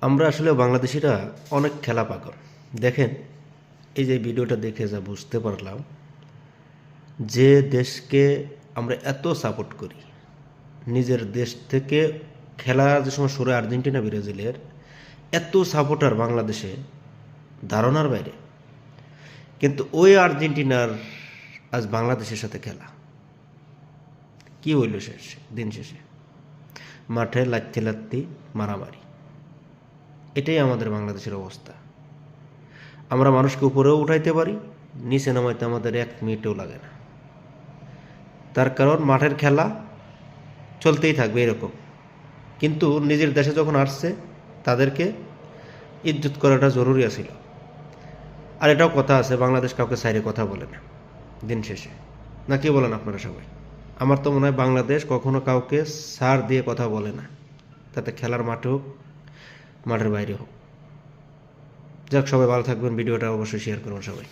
আমরা আসলে বাংলাদেশিরা অনেক খেলা পাগল। দেখেন, এই যে ভিডিওটা দেখে যা বুঝতে পারলাম, যে দেশকে আমরা এত সাপোর্ট করি, নিজের দেশ থেকে খেলা যে সময় শুরু হয় আর্জেন্টিনা ব্রাজিলের, এত সাপোর্টার বাংলাদেশে ধারণার বাইরে। কিন্তু ওই আর্জেন্টিনার আজ বাংলাদেশের সাথে খেলা কি হইল দিন শেষে মাঠে লাত্তি লাত্তি মারামারি। এটাই আমাদের বাংলাদেশের অবস্থা। আমরা মানুষকে উপরেও উঠাইতে পারি, নিচে নামাইতে আমাদের 1 মিনিটও লাগে না। তার কারণ মাঠের খেলা চলতেই থাকবে এরকম। কিন্তু নিজের দেশে যখন আসছে, তাদেরকে ইজ্জত করাটা জরুরি আছিল। আর এটাও কথা আছে, বাংলাদেশ কাউকে সাইরে কথা বলে না দিন শেষে। না কি বলেন আপনারা সবাই? আমার তো মনে হয় বাংলাদেশ কখনো কাউকে সার দিয়ে কথা বলে না, তাতে খেলার মাঠে হোক, মাঠের বাইরে হোক। যাক, সবাই ভালো থাকবেন। ভিডিওটা অবশ্যই শেয়ার করুন সবাই।